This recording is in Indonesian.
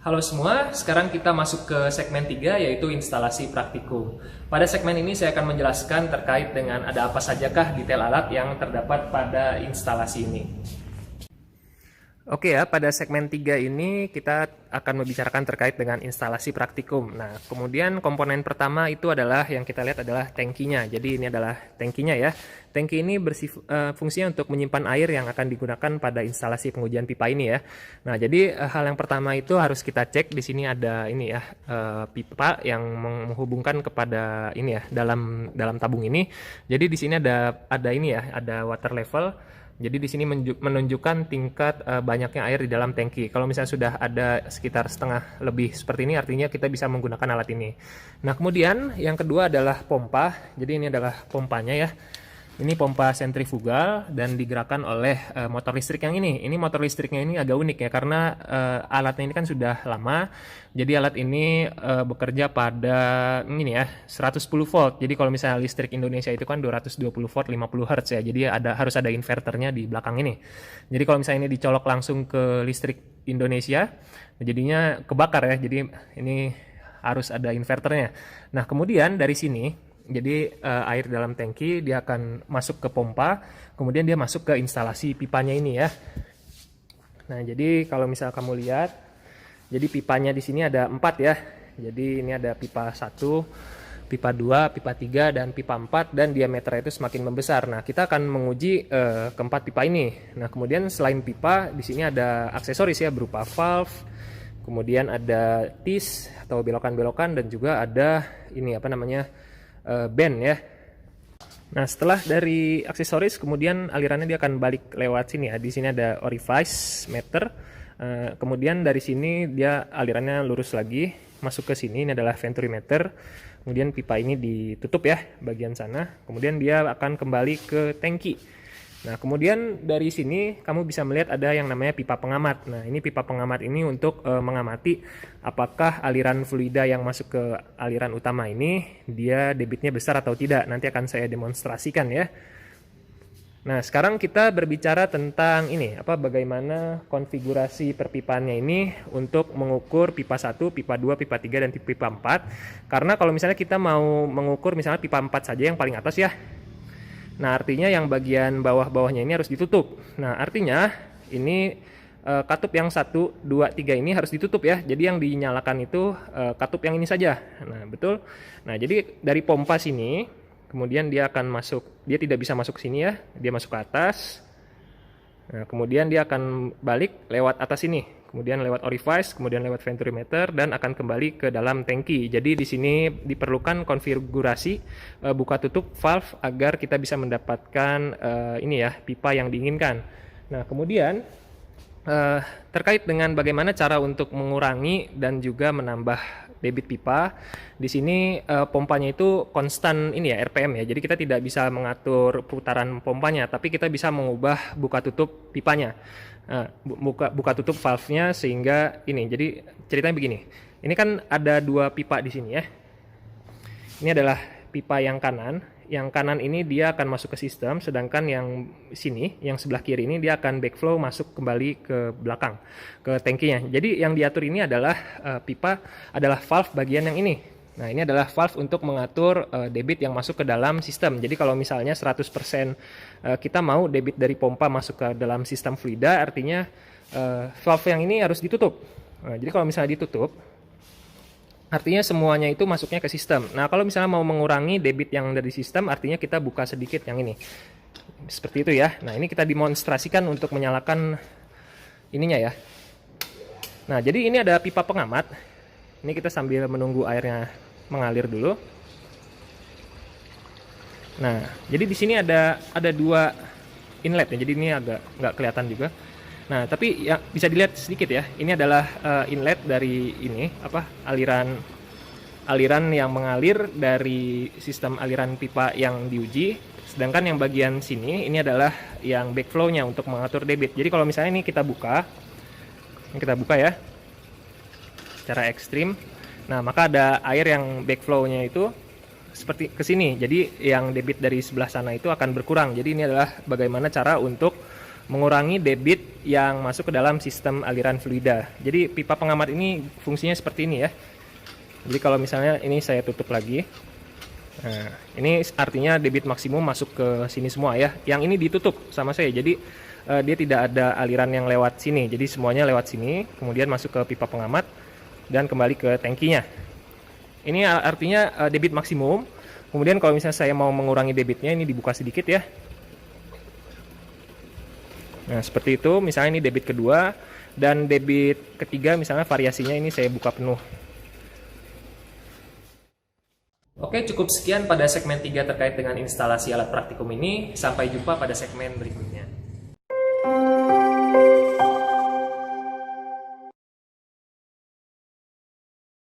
Halo semua, sekarang kita masuk ke segmen 3 yaitu instalasi praktikum. Pada segmen ini saya akan menjelaskan terkait dengan ada apa sajakah detail alat yang terdapat pada instalasi ini. Oke ya, pada segmen 3 ini kita akan membicarakan terkait dengan instalasi praktikum. Nah, kemudian komponen pertama itu adalah yang kita lihat adalah tangkinya. Jadi ini adalah tangkinya ya. Tangki ini fungsinya untuk menyimpan air yang akan digunakan pada instalasi pengujian pipa ini ya. Nah, jadi hal yang pertama itu harus kita cek. Di sini ada ini ya, pipa yang menghubungkan kepada ini ya, dalam tabung ini. Jadi di sini ada ini ya, ada water level. Jadi di sini menunjukkan tingkat banyaknya air di dalam tangki. Kalau misalnya sudah ada sekitar setengah lebih seperti ini, artinya kita bisa menggunakan alat ini. Nah, kemudian yang kedua adalah pompa. Jadi ini adalah pompanya ya. Ini pompa sentrifugal dan digerakkan oleh motor listrik yang ini. Ini motor listriknya ini agak unik ya, karena alatnya ini kan sudah lama. Jadi alat ini bekerja pada ini ya, 110 volt. Jadi kalau misalnya listrik Indonesia itu kan 220 volt 50 Hz ya. Jadi harus ada inverternya di belakang ini. Jadi kalau misalnya ini dicolok langsung ke listrik Indonesia, jadinya kebakar ya. Jadi ini harus ada inverternya. Nah, kemudian dari sini, jadi air dalam tangki dia akan masuk ke pompa, kemudian dia masuk ke instalasi pipanya ini ya. Nah, jadi kalau misal kamu lihat, jadi pipanya di sini ada 4 ya. Jadi ini ada pipa 1, pipa 2, pipa 3, dan pipa 4, dan diameternya itu semakin membesar. Nah, kita akan menguji keempat pipa ini. Nah, kemudian selain pipa, di sini ada aksesoris ya, berupa valve, kemudian ada tis atau belokan-belokan, dan juga ada ini apa namanya, band ya. Nah, setelah dari aksesoris, kemudian alirannya dia akan balik lewat sini ya. Di sini ada orifice meter. Kemudian dari sini dia alirannya lurus lagi masuk ke sini. Ini adalah venturi meter. Kemudian pipa ini ditutup ya bagian sana. Kemudian dia akan kembali ke tangki. Nah, kemudian dari sini kamu bisa melihat ada yang namanya pipa pengamat. Nah, ini pipa pengamat ini untuk mengamati apakah aliran fluida yang masuk ke aliran utama ini dia debitnya besar atau tidak. Nanti akan saya demonstrasikan ya. Nah, sekarang kita berbicara tentang ini, bagaimana konfigurasi perpipaannya ini untuk mengukur pipa 1, pipa 2, pipa 3, dan pipa 4. Karena kalau misalnya kita mau mengukur misalnya pipa 4 saja yang paling atas ya. Nah, artinya yang bagian bawah-bawahnya ini harus ditutup. Nah, artinya ini katup yang 1, 2, 3 ini harus ditutup ya. Jadi yang dinyalakan itu katup yang ini saja. Nah, betul. Nah, jadi dari pompa sini, kemudian dia akan masuk, dia tidak bisa masuk sini ya. Dia masuk ke atas. Nah, kemudian dia akan balik lewat atas ini. Kemudian lewat orifice, kemudian lewat venturi meter, dan akan kembali ke dalam tangki. Jadi di sini diperlukan konfigurasi buka tutup valve agar kita bisa mendapatkan ini ya, pipa yang diinginkan. Nah, kemudian terkait dengan bagaimana cara untuk mengurangi dan juga menambah debit pipa, di sini pompanya itu konstan ini ya, RPM ya. Jadi kita tidak bisa mengatur putaran pompanya, tapi kita bisa mengubah buka tutup pipanya. Buka tutup valve-nya sehingga ini. Jadi ceritanya begini. Ini kan ada 2 pipa di sini ya. Ini adalah pipa yang kanan. Yang kanan ini dia akan masuk ke sistem, sedangkan yang sini, yang sebelah kiri ini dia akan backflow masuk kembali ke belakang, ke tangkinya. Jadi yang diatur ini adalah pipa adalah valve bagian yang ini. Nah, ini adalah valve untuk mengatur debit yang masuk ke dalam sistem. Jadi kalau misalnya 100% kita mau debit dari pompa masuk ke dalam sistem fluida, artinya valve yang ini harus ditutup. Nah, jadi kalau misalnya ditutup, artinya semuanya itu masuknya ke sistem. Nah, kalau misalnya mau mengurangi debit yang dari sistem, artinya kita buka sedikit yang ini. Seperti itu ya. Nah, ini kita demonstrasikan untuk menyalakan ininya ya. Nah, jadi ini ada pipa pengamat. Ini kita sambil menunggu airnya mengalir dulu. Nah, jadi di sini ada 2 inlet ya. Jadi ini agak nggak kelihatan juga. Nah, tapi ya bisa dilihat sedikit ya. Ini adalah inlet dari ini aliran yang mengalir dari sistem aliran pipa yang diuji. Sedangkan yang bagian sini ini adalah yang backflow-nya untuk mengatur debit. Jadi kalau misalnya ini kita buka ya secara ekstrim. Nah, maka ada air yang backflow-nya itu seperti ke sini. Jadi yang debit dari sebelah sana itu akan berkurang. Jadi ini adalah bagaimana cara untuk mengurangi debit yang masuk ke dalam sistem aliran fluida. Jadi pipa pengamat ini fungsinya seperti ini ya. Jadi kalau misalnya ini saya tutup lagi, nah ini artinya debit maksimum masuk ke sini semua ya. Yang ini ditutup sama saya, jadi dia tidak ada aliran yang lewat sini. Jadi semuanya lewat sini, kemudian masuk ke pipa pengamat dan kembali ke tangkinya. Ini artinya debit maksimum. Kemudian kalau misalnya saya mau mengurangi debitnya, ini dibuka sedikit ya. Nah, seperti itu, misalnya ini debit kedua, dan debit ketiga misalnya variasinya ini saya buka penuh. Oke, cukup sekian pada segmen 3 terkait dengan instalasi alat praktikum ini. Sampai jumpa pada segmen berikutnya.